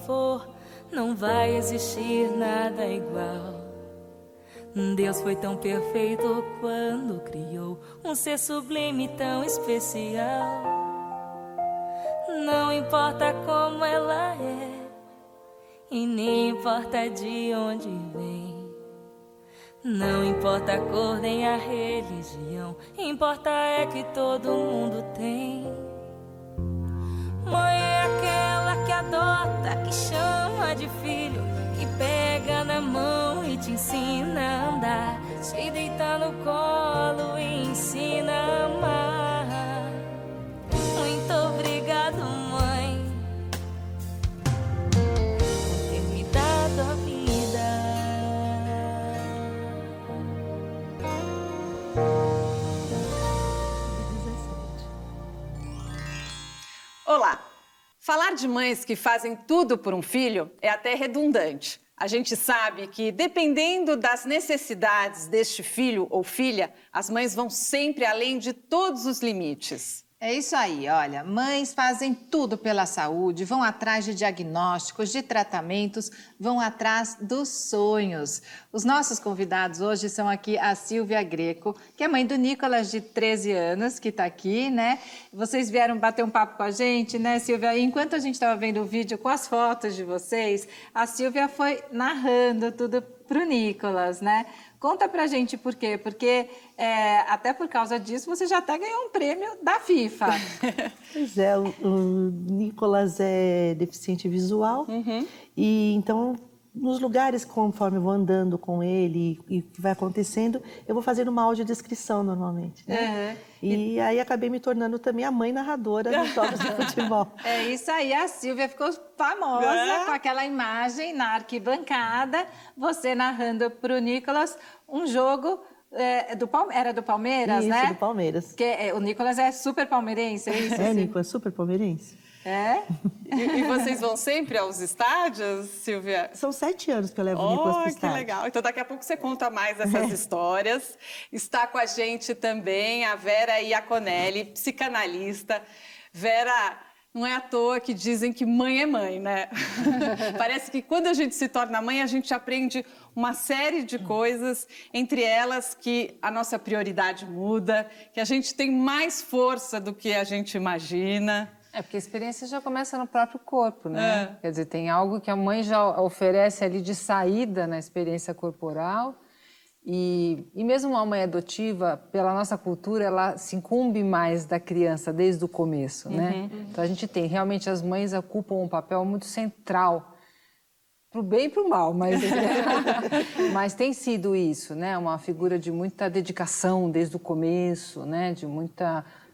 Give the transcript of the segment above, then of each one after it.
for, não vai existir nada igual. Deus foi tão perfeito quando criou um ser sublime tão especial. Não importa como ela é, e nem importa de onde vem. Não importa a cor nem a religião, importa é que todo mundo tem. Mãe é aquela que adota, que chama de filho, que pega na mão e te ensina a andar, te deita no colo e ensina a amar. Muito obrigado, mãe, por ter me dado a vida. Olá! Falar de mães que fazem tudo por um filho é até redundante. A gente sabe que, dependendo das necessidades deste filho ou filha, as mães vão sempre além de todos os limites. É isso aí, olha, mães fazem tudo pela saúde, vão atrás de diagnósticos, de tratamentos, vão atrás dos sonhos. Os nossos convidados hoje são aqui a Silvia Greco, que é mãe do Nicolas, de 13 anos, que está aqui, né? Vocês vieram bater um papo com a gente, né, Silvia? E enquanto a gente estava vendo o vídeo com as fotos de vocês, a Silvia foi narrando tudo pro Nicolas, né? Conta pra gente por quê, porque até por causa disso você já até ganhou um prêmio da FIFA. Pois é, o Nicolas é deficiente visual e então nos lugares conforme eu vou andando com ele e o que vai acontecendo, eu vou fazendo uma audiodescrição normalmente, né? E aí acabei me tornando também a mãe narradora dos jogos de futebol. É isso aí, a Silvia ficou famosa com aquela imagem na arquibancada, você narrando para o Nicolas um jogo era do Palmeiras, isso, né? do Palmeiras. Porque o Nicolas é super palmeirense, é isso? Nicolas, super palmeirense. É? E vocês vão sempre aos estádios, Silvia? São 7 anos que eu levo o Nicolas para o estádio. Que legal. Então, daqui a pouco você conta mais essas histórias. Está com a gente também a Vera Iaconelli, psicanalista. Vera, não é à toa que dizem que mãe é mãe, né? Parece que quando a gente se torna mãe, a gente aprende uma série de coisas, entre elas que a nossa prioridade muda, que a gente tem mais força do que a gente imagina. É, porque a experiência já começa no próprio corpo, né? Quer dizer, tem algo que a mãe já oferece ali de saída na experiência corporal. E mesmo uma mãe adotiva, pela nossa cultura, ela se incumbe mais da criança desde o começo, né? Então a gente tem, realmente as mães ocupam um papel muito central, para o bem e para o mal, mas tem sido isso, né? Uma figura de muita dedicação desde o começo, né?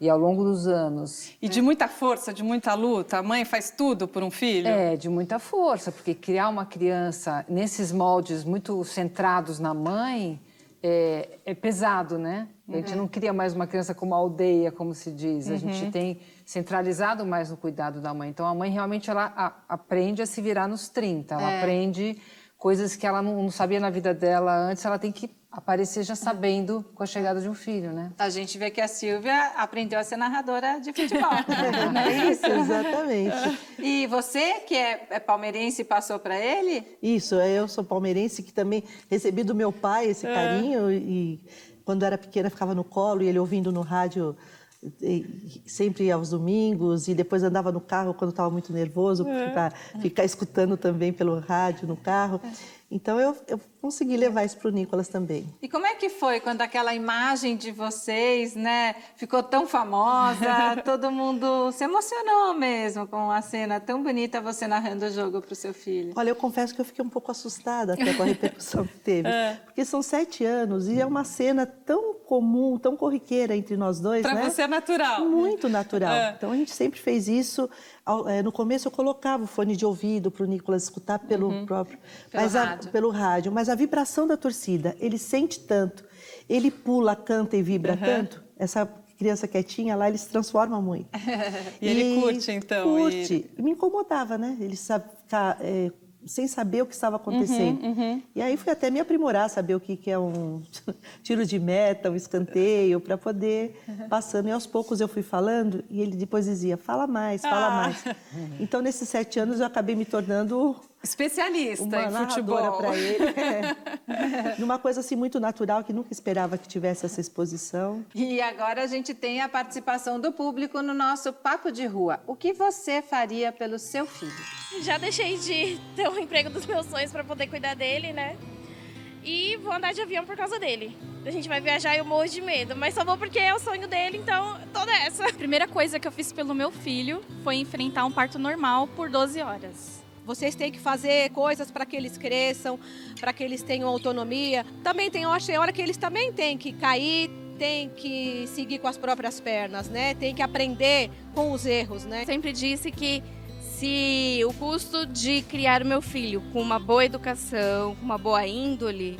E ao longo dos anos. E de muita força, de muita luta? A mãe faz tudo por um filho? É, de muita força, porque criar uma criança nesses moldes muito centrados na mãe é pesado, né? A gente não cria mais uma criança como aldeia, como se diz. A gente tem centralizado mais no cuidado da mãe. Então, a mãe realmente ela aprende a se virar nos 30. Ela aprende coisas que ela não sabia na vida dela antes. Ela tem que aparecer já sabendo com a chegada de um filho, né? A gente vê que a Silvia aprendeu a ser narradora de futebol, não é isso? Exatamente. E você, que é palmeirense, passou para ele? Isso, eu sou palmeirense, que também recebi do meu pai esse carinho e quando eu era pequena ficava no colo e ele ouvindo no rádio sempre aos domingos e depois andava no carro quando estava muito nervoso para ficar escutando também pelo rádio no carro. Então eu consegui levar isso para o Nicolas também. E como é que foi quando aquela imagem de vocês, né, ficou tão famosa, todo mundo se emocionou mesmo com a cena tão bonita, você narrando o jogo para o seu filho? Olha, eu confesso que eu fiquei um pouco assustada até com a repercussão que teve, porque são 7 anos e é uma cena tão comum, tão corriqueira entre nós dois, né? Para você é natural. Muito natural. Então a gente sempre fez isso. No começo eu colocava o fone de ouvido para o Nicolas escutar pelo próprio... Pelo rádio. Mas a vibração da torcida, ele sente tanto, ele pula, canta e vibra tanto, essa criança quietinha lá, ele se transforma muito. E ele curte, então? Curte. E me incomodava, né? Ele sabe ficar sem saber o que estava acontecendo. E aí fui até me aprimorar, saber o que é um tiro de meta, um escanteio, para poder passando. E aos poucos eu fui falando e ele depois dizia, fala mais, fala mais. Então, nesses 7 anos, eu acabei me tornando especialista uma em futebol narradora para ele. Numa coisa assim muito natural, que nunca esperava que tivesse essa exposição. E agora a gente tem a participação do público no nosso Papo de Rua. O que você faria pelo seu filho? Já deixei de ter o emprego dos meus sonhos para poder cuidar dele, né? E vou andar de avião por causa dele. A gente vai viajar e eu morro de medo, mas só vou porque é o sonho dele, então tô nessa. A primeira coisa que eu fiz pelo meu filho foi enfrentar um parto normal por 12 horas. Vocês têm que fazer coisas para que eles cresçam, para que eles tenham autonomia. Também tem hora que eles também têm que cair, têm que seguir com as próprias pernas, né? Tem que aprender com os erros, né? Sempre disse que se o custo de criar o meu filho com uma boa educação, com uma boa índole,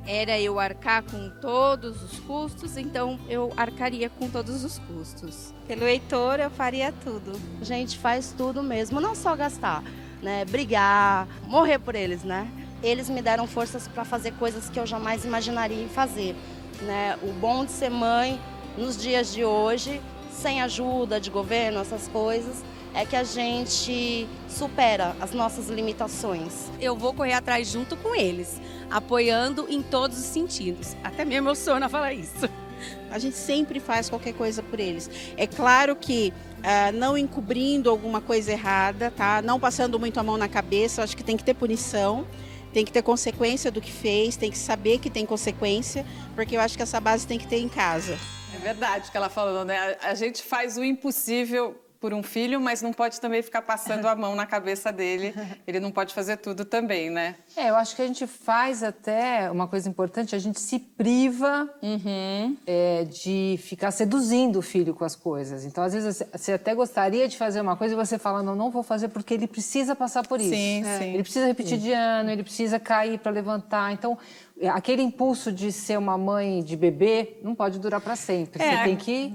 era eu arcar com todos os custos, então eu arcaria com todos os custos. Pelo Heitor eu faria tudo. A gente faz tudo mesmo, não só gastar, né? Brigar, morrer por eles, né? Eles me deram forças para fazer coisas que eu jamais imaginaria fazer, né? O bom de ser mãe nos dias de hoje, sem ajuda de governo, essas coisas, é que a gente supera as nossas limitações. Eu vou correr atrás junto com eles, apoiando em todos os sentidos. Até me emociona falar isso. A gente sempre faz qualquer coisa por eles. É claro que não encobrindo alguma coisa errada, tá? Não passando muito a mão na cabeça, acho que tem que ter punição, tem que ter consequência do que fez, tem que saber que tem consequência, porque eu acho que essa base tem que ter em casa. É verdade o que ela falou, né? A gente faz o impossível por um filho, mas não pode também ficar passando a mão na cabeça dele. Ele não pode fazer tudo também, né? Eu acho que a gente faz até uma coisa importante, a gente se priva de ficar seduzindo o filho com as coisas. Então, às vezes, você até gostaria de fazer uma coisa e você fala, não vou fazer porque ele precisa passar por isso. Sim. Ele precisa repetir de ano, ele precisa cair para levantar. Então, aquele impulso de ser uma mãe de bebê não pode durar para sempre. Você tem que...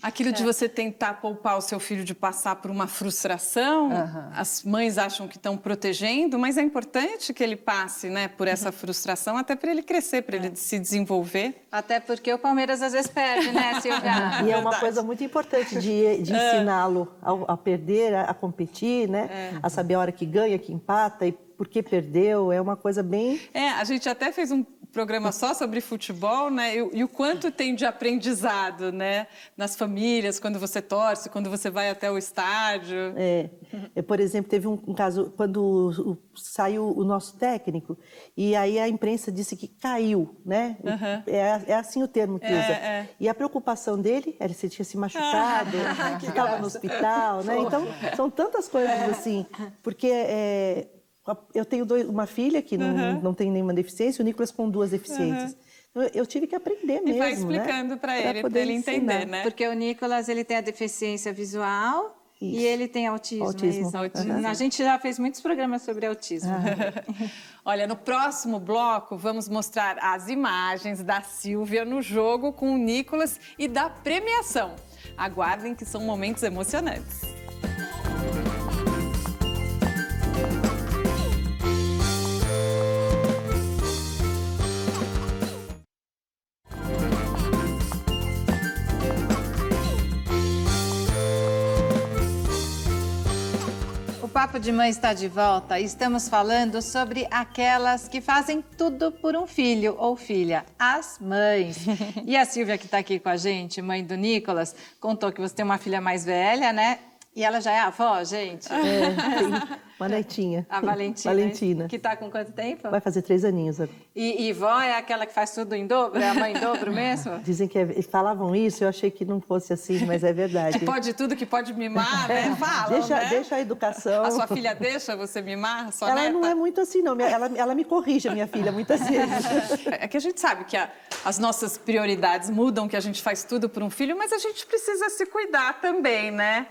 Aquilo de você tentar poupar o seu filho de passar por uma frustração, as mães acham que estão protegendo, mas é importante que ele passe, né, por essa frustração, até para ele crescer, para ele se desenvolver. Até porque o Palmeiras às vezes perde, né, Silvia? E é uma coisa muito importante de ensiná-lo a perder, a competir, né? A saber a hora que ganha, que empata e por que perdeu. É uma coisa bem... A gente até fez um programa só sobre futebol, né? E o quanto tem de aprendizado, né? Nas famílias, quando você torce, quando você vai até o estádio. Por exemplo, teve um caso quando saiu o nosso técnico e aí a imprensa disse que caiu, né? É assim o termo que usa. E a preocupação dele era se ele tinha se machucado, se estava no hospital, né? Então, são tantas coisas assim, porque... Eu tenho uma filha que não tem nenhuma deficiência, o Nicolas com 2 deficiências. Então, eu tive que aprender mesmo, e vai explicando, né? Para ele entender, né? Porque o Nicolas, ele tem a deficiência visual e ele tem autismo. Autismo. A gente já fez muitos programas sobre autismo. Olha, no próximo bloco vamos mostrar as imagens da Sílvia no jogo com o Nicolas e da premiação. Aguardem que são momentos emocionantes. O Papo de Mãe está de volta e estamos falando sobre aquelas que fazem tudo por um filho ou filha, as mães. E a Sílvia, que está aqui com a gente, mãe do Nicolas, contou que você tem uma filha mais velha, né? E ela já é avó, gente? Tem uma netinha. A Valentina. Valentina. Que está com quanto tempo? Vai fazer 3 aninhos. E vó é aquela que faz tudo em dobro? É a mãe em dobro mesmo? Dizem que falavam isso, eu achei que não fosse assim, mas é verdade. Que pode tudo, que pode mimar, né? Falam, deixa a educação. A sua filha deixa você mimar a sua neta? Ela não é muito assim, não. Ela me corrige, a minha filha, muitas vezes. É que a gente sabe que as nossas prioridades mudam, que a gente faz tudo por um filho, mas a gente precisa se cuidar também, né?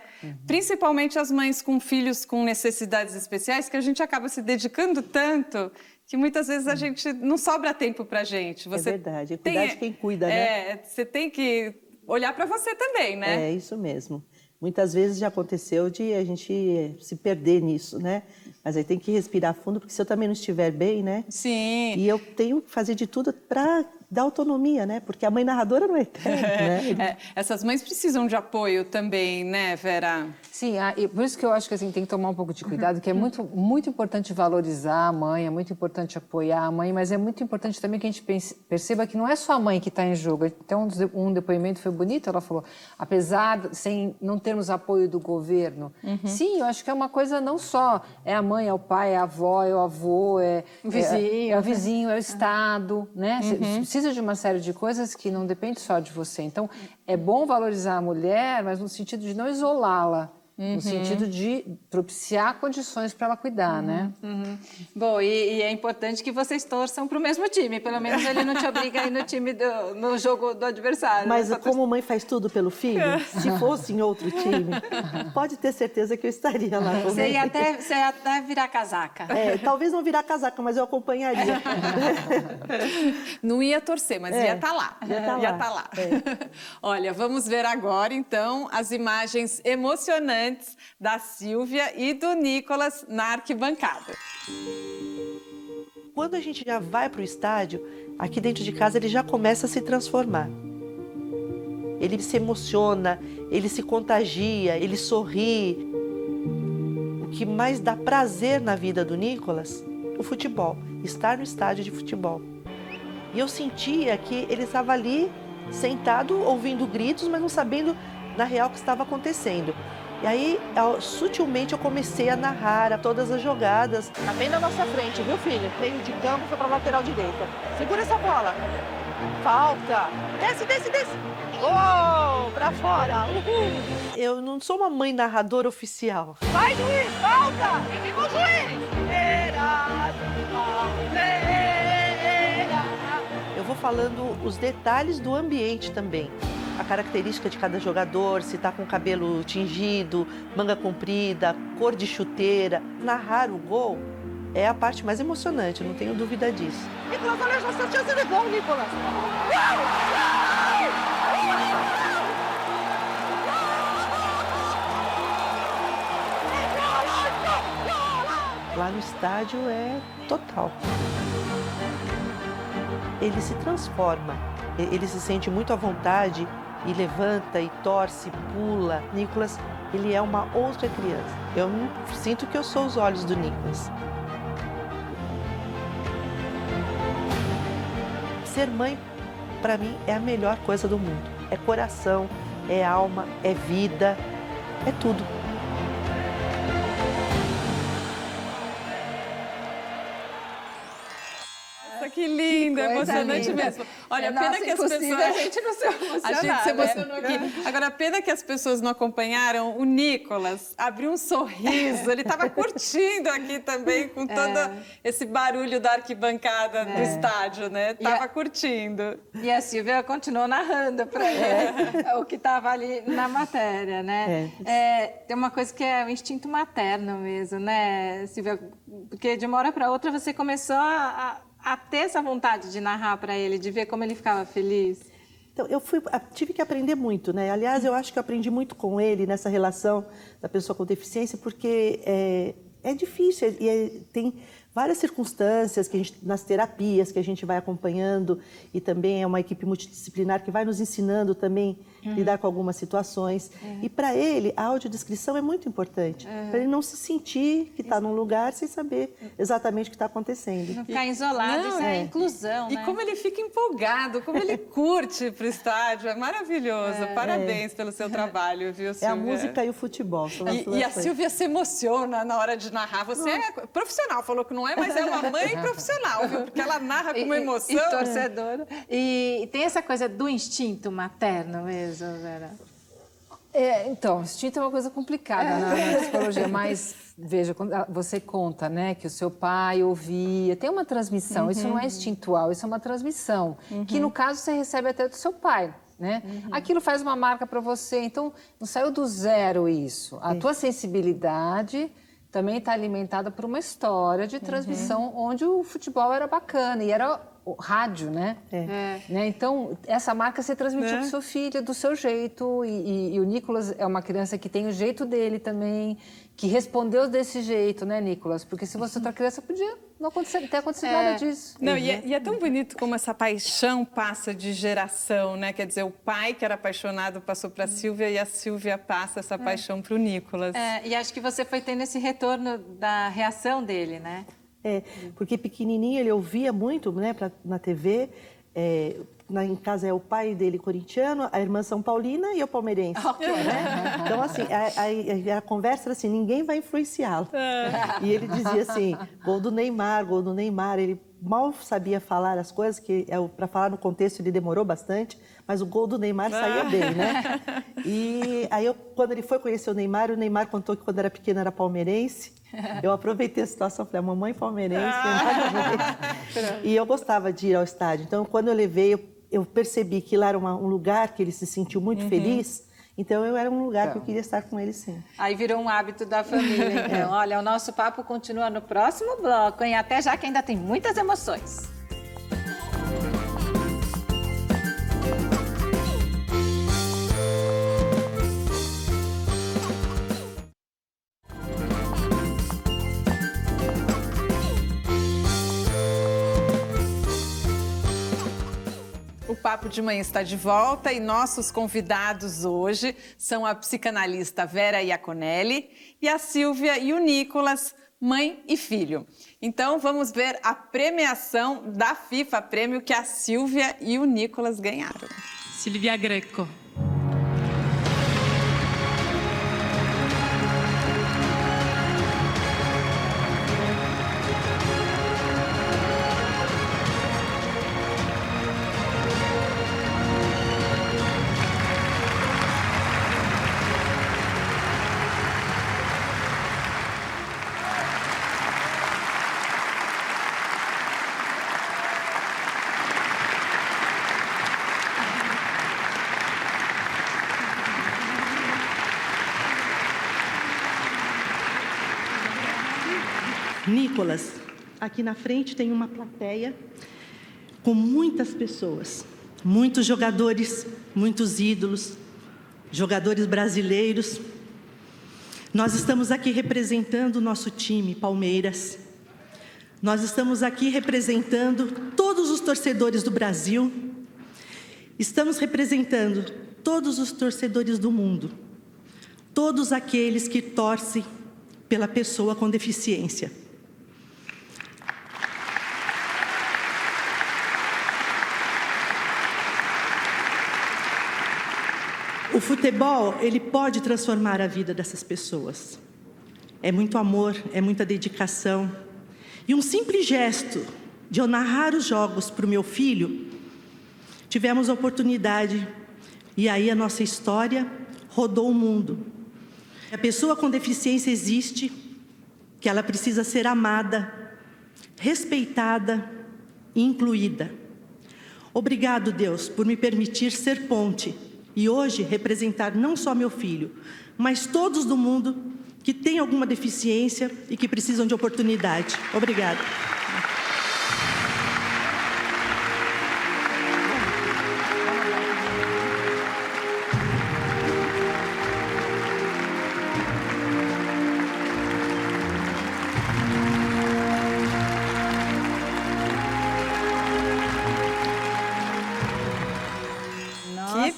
Principalmente as mães com filhos com necessidades especiais, que a gente acaba se dedicando tanto que muitas vezes a gente não sobra tempo pra gente. Você é verdade, cuidar de quem cuida, né? Você tem que olhar para você também, né? É isso mesmo. Muitas vezes já aconteceu de a gente se perder nisso, né? Mas aí tem que respirar fundo, porque se eu também não estiver bem, né? Sim. E eu tenho que fazer de tudo para dar autonomia, né? Porque a mãe narradora não é eterna, né? Essas mães precisam de apoio também, né, Vera? Sim, e por isso que eu acho que assim, tem que tomar um pouco de cuidado, que é muito importante valorizar a mãe, é muito importante apoiar a mãe, mas é muito importante também que a gente perceba que não é só a mãe que está em jogo. Então, um depoimento foi bonito, ela falou, apesar sem não termos apoio do governo, sim, eu acho que é uma coisa não só, é a mãe, é o pai, é a avó, é o avô, é o vizinho, é o Estado, né? Você precisa de uma série de coisas que não depende só de você. Então, é bom valorizar a mulher, mas no sentido de não isolá-la. No sentido de propiciar condições para ela cuidar, né? Bom, e é importante que vocês torçam para o mesmo time. Pelo menos ele não te obriga a ir no time no jogo do adversário. Mas como mãe faz tudo pelo filho, se fosse em outro time, pode ter certeza que eu estaria lá com Você ele. ia até virar casaca. Talvez não virar casaca, mas eu acompanharia. Não ia torcer, mas ia estar lá. Ia estar lá. Olha, vamos ver agora, então, as imagens emocionantes da Sílvia e do Nicolas na arquibancada. Quando a gente já vai para o estádio, aqui dentro de casa ele já começa a se transformar. Ele se emociona, ele se contagia, ele sorri. O que mais dá prazer na vida do Nicolas? O futebol, estar no estádio de futebol. E eu sentia que ele estava ali, sentado, ouvindo gritos, mas não sabendo na real o que estava acontecendo. E aí, sutilmente, eu comecei a narrar todas as jogadas. Tá bem na nossa frente, viu, filho? Meio de campo, foi pra lateral direita. Segura essa bola. Falta. Desce. Gol! Pra fora. Uhul. Eu não sou uma mãe narradora oficial. Vai, juiz! Falta! O juiz! Eu vou falando os detalhes do ambiente também. A característica de cada jogador, se está com o cabelo tingido, manga comprida, cor de chuteira. Narrar o gol é a parte mais emocionante, não tenho dúvida disso. Nicolas, olha a nossa chance de gol, Nicolas! Lá no estádio é total. Ele se transforma, ele se sente muito à vontade e levanta e torce, pula. Nicolas, ele é uma outra criança. Eu sinto que eu sou os olhos do Nicolas. Ser mãe, para mim, é a melhor coisa do mundo. É coração, é alma, é vida, é tudo. Que lindo, emocionante mesmo. Olha, pena que as pessoas... A gente não se emocionar, A gente se emocionou aqui. Agora, pena que as pessoas não acompanharam. O Nicolas abriu um sorriso, ele estava curtindo aqui também com todo esse barulho da arquibancada do estádio, né? Estava curtindo. E a Sílvia continuou narrando para ele o que estava ali na matéria, né? Tem uma coisa que é o instinto materno mesmo, né, Sílvia? Porque de uma hora para outra você começou a ter essa vontade de narrar para ele, de ver como ele ficava feliz. Então, tive que aprender muito, né? Aliás, eu acho que eu aprendi muito com ele nessa relação da pessoa com deficiência, porque é difícil e tem várias circunstâncias que nas terapias que a gente vai acompanhando, e também é uma equipe multidisciplinar que vai nos ensinando também a lidar com algumas situações. E para ele, a audiodescrição é muito importante, para ele não se sentir que está num lugar sem saber exatamente o que está acontecendo. Não ficar isolado, isso é inclusão, E né? como ele fica empolgado, como ele curte para o estádio, é maravilhoso. Parabéns pelo seu trabalho, viu, Sílvia? É a música e o futebol. São as duas E a coisas. Sílvia se emociona na hora de narrar. Você é profissional, falou que não é, mas é uma mãe profissional, viu? Porque ela narra com uma emoção. E torcedora. E tem essa coisa do instinto materno mesmo, Vera? Então, instinto é uma coisa complicada na psicologia, mas veja, quando você conta, né, que o seu pai ouvia, tem uma transmissão, isso não é instintual, isso é uma transmissão, que no caso você recebe até do seu pai, né? Aquilo faz uma marca para você, então não saiu do zero isso. A tua sensibilidade também está alimentada por uma história de transmissão onde o futebol era bacana e era rádio, né? Né? Então, essa marca você transmitiu para o seu filho, do seu jeito. E o Nicolas é uma criança que tem o jeito dele também, que respondeu desse jeito, né, Nicolas? Porque se fosse outra criança, podia não ter acontecido nada disso. Não, e é tão bonito como essa paixão passa de geração, né? Quer dizer, o pai que era apaixonado passou para a Sílvia e a Sílvia passa essa paixão para o Nicolas. E acho que você foi tendo esse retorno da reação dele, né? Porque pequenininho ele ouvia muito, né, na TV. Em casa é o pai dele corintiano, a irmã São Paulina e eu palmeirense. Né? Então, assim, a conversa era assim, ninguém vai influenciá-lo. E ele dizia assim, gol do Neymar, gol do Neymar. Ele mal sabia falar as coisas, que para falar no contexto ele demorou bastante, mas o gol do Neymar saía bem, né? E aí, quando ele foi conhecer o Neymar contou que quando era pequeno era palmeirense. Eu aproveitei a situação, falei, a mamãe palmeirense, e eu gostava de ir ao estádio. Então, quando eu levei, eu percebi que lá era um lugar que ele se sentiu muito feliz. Então, era um lugar que eu queria estar com ele, sim. Aí virou um hábito da família, então. Olha, o nosso papo continua no próximo bloco, hein? Até já que ainda tem muitas emoções. O Papo de Mãe está de volta e nossos convidados hoje são a psicanalista Vera Iaconelli e a Sílvia e o Nicolas, mãe e filho. Então vamos ver a premiação da FIFA Prêmio que a Sílvia e o Nicolas ganharam. Silvia Greco. Nicolas, aqui na frente tem uma plateia com muitas pessoas, muitos jogadores, muitos ídolos, jogadores brasileiros. Nós estamos aqui representando o nosso time, Palmeiras. Nós estamos aqui representando todos os torcedores do Brasil. Estamos representando todos os torcedores do mundo, todos aqueles que torcem pela pessoa com deficiência. O futebol, ele pode transformar a vida dessas pessoas. É muito amor, é muita dedicação. E um simples gesto de eu narrar os jogos para o meu filho, tivemos a oportunidade, e aí a nossa história rodou o mundo. A pessoa com deficiência existe, que ela precisa ser amada, respeitada e incluída. Obrigado, Deus, por me permitir ser ponte e hoje representar não só meu filho, mas todos do mundo que têm alguma deficiência e que precisam de oportunidade. Obrigada.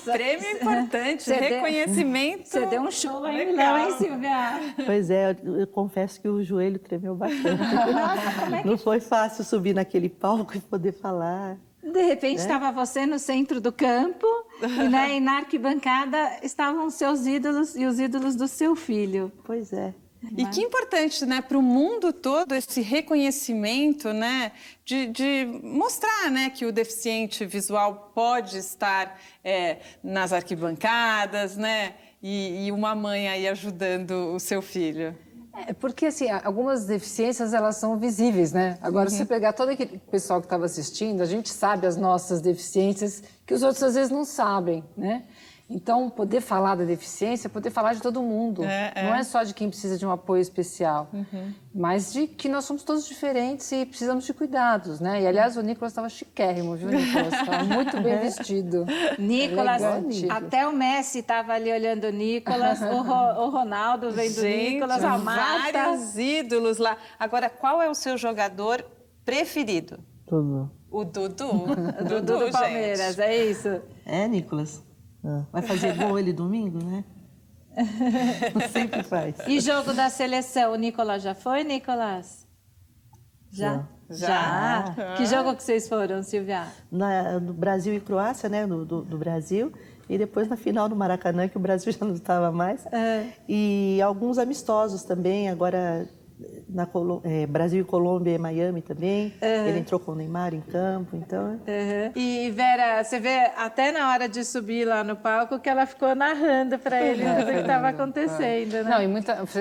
Prêmio importante, reconhecimento. Você deu um show aí, Milão, hein, Silvia? Pois é, eu confesso que o joelho tremeu bastante. Nossa, não foi fácil subir naquele palco e poder falar. De repente estava você no centro do campo e na arquibancada estavam os seus ídolos e os ídolos do seu filho. Pois é. E que importante, né, para o mundo todo esse reconhecimento, né, de mostrar, né, que o deficiente visual pode estar nas arquibancadas, né, e uma mãe aí ajudando o seu filho. Porque, assim, algumas deficiências, elas são visíveis, né? Agora, se você pegar todo aquele pessoal que estava assistindo, a gente sabe as nossas deficiências, que os outros, às vezes, não sabem, né? Então, poder falar da deficiência é poder falar de todo mundo. Não é só de quem precisa de um apoio especial, mas de que nós somos todos diferentes e precisamos de cuidados, né? E, aliás, o Nicolas estava chiquérrimo, viu, Nicolas? Estava muito bem vestido. Nicolas, até o Messi estava ali olhando o Nicolas, o Ronaldo vendo o Nicolas, a Marta. Vários ídolos lá. Agora, qual é o seu jogador preferido? Tudo. O Dudu. O Dudu do Palmeiras, gente. é isso? É, Nicolas? Vai fazer gol ele domingo, né? Sempre faz. E jogo da seleção, o Nicolas já foi, Nicolas? Já. Que jogo que vocês foram, Silvia? No Brasil e Croácia, né? Do Brasil. E depois na final do Maracanã, que o Brasil já não estava mais. E alguns amistosos também, agora Brasil e Colômbia e Miami também. Ele entrou com o Neymar em campo, então... E Vera, você vê até na hora de subir lá no palco que ela ficou narrando para ele tudo o que estava acontecendo, né? Não, e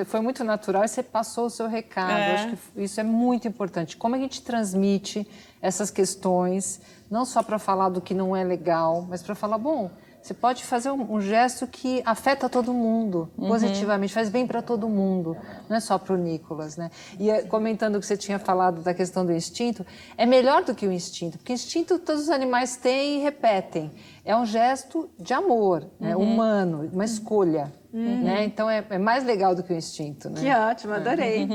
foi muito natural e você passou o seu recado. Acho que isso é muito importante. Como a gente transmite essas questões, não só para falar do que não é legal, mas para falar, bom... Você pode fazer um gesto que afeta todo mundo, positivamente, faz bem para todo mundo, não é só para o Nicolas, né? E comentando o que você tinha falado da questão do instinto, é melhor do que o instinto, porque instinto todos os animais têm e repetem. É um gesto de amor, né? Humano, uma escolha. Né? Então é mais legal do que o instinto, né? Que ótimo, adorei.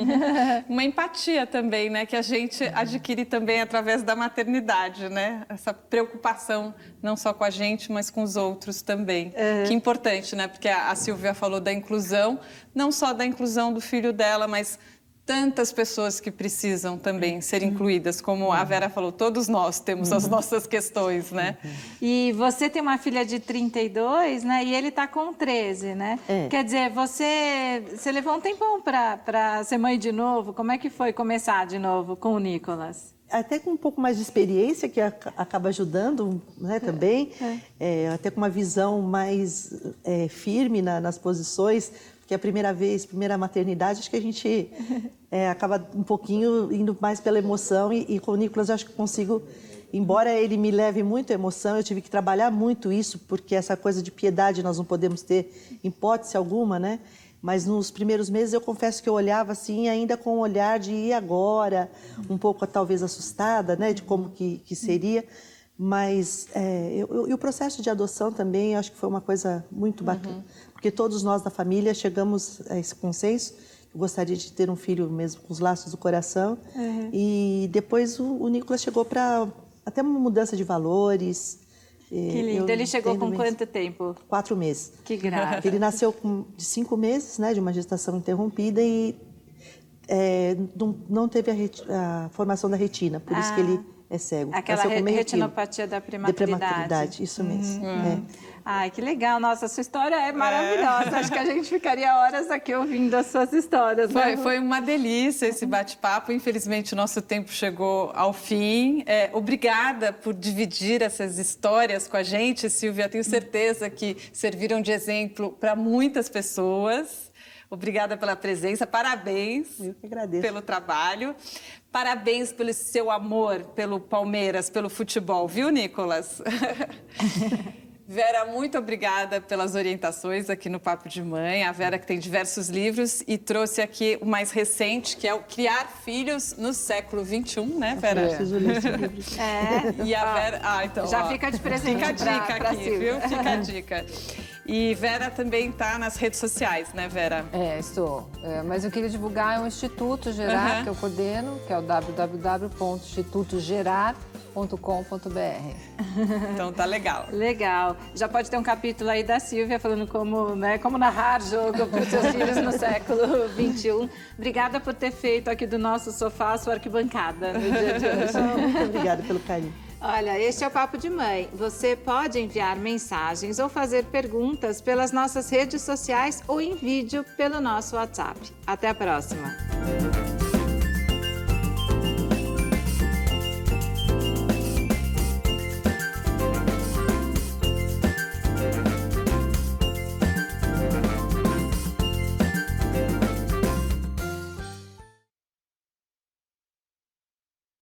Uma empatia também, né? Que a gente adquire também através da maternidade, né? Essa preocupação não só com a gente, mas com os outros também. Que importante, né? Porque a Silvia falou da inclusão, não só da inclusão do filho dela, mas tantas pessoas que precisam também ser incluídas, como a Vera falou, todos nós temos as nossas questões, né? E você tem uma filha de 32, né? E ele tá com 13, né? Quer dizer, você levou um tempão para ser mãe de novo. Como é que foi começar de novo com o Nicolas? Até com um pouco mais de experiência, que acaba ajudando, né, também. Até com uma visão mais firme nas posições. Porque a primeira maternidade, acho que a gente acaba um pouquinho indo mais pela emoção. E com o Nicolas, eu acho que consigo, embora ele me leve muito a emoção, eu tive que trabalhar muito isso, porque essa coisa de piedade nós não podemos ter em hipótese alguma, né? Mas nos primeiros meses eu confesso que eu olhava assim, ainda com um olhar de e agora, um pouco talvez assustada, né? De como que seria. Mas e o processo de adoção também, eu acho que foi uma coisa muito bacana. Porque todos nós da família chegamos a esse consenso. Eu gostaria de ter um filho mesmo com os laços do coração. E depois o Nicolas chegou para até uma mudança de valores. Que lindo. Ele chegou com quanto tempo? 4 meses. Que graça. Ele nasceu de 5 meses, né, de uma gestação interrompida e não teve a formação da retina, por isso que ele é cego. Aquela retinopatia da prematuridade. Isso mesmo. Ai, que legal. Nossa, a sua história é maravilhosa. Acho que a gente ficaria horas aqui ouvindo as suas histórias. Foi uma delícia esse bate-papo. Infelizmente, o nosso tempo chegou ao fim. Obrigada por dividir essas histórias com a gente, Silvia. Tenho certeza que serviram de exemplo para muitas pessoas. Obrigada pela presença, parabéns. Eu que agradeço. Pelo trabalho. Parabéns pelo seu amor pelo Palmeiras, pelo futebol, viu, Nicolas? Vera, muito obrigada pelas orientações aqui no Papo de Mãe. A Vera que tem diversos livros e trouxe aqui o mais recente, que é o Criar Filhos no Século XXI, né, Vera? Eu preciso ler esse livro. E a Vera... então, já fica de presente. Fica a dica pra aqui, Silvia. viu? Fica a dica. E Vera também está nas redes sociais, né, Vera? Estou. Mas eu queria divulgar o Instituto Gerar, que eu coordeno, que é o www.institutogerar.com.br. Então tá legal. Legal. Já pode ter um capítulo aí da Silvia falando como narrar jogo para os seus filhos no século XXI. Obrigada por ter feito aqui do nosso sofá a sua arquibancada no dia de hoje. Muito obrigada pelo carinho. Olha, este é o Papo de Mãe. Você pode enviar mensagens ou fazer perguntas pelas nossas redes sociais ou em vídeo pelo nosso WhatsApp. Até a próxima!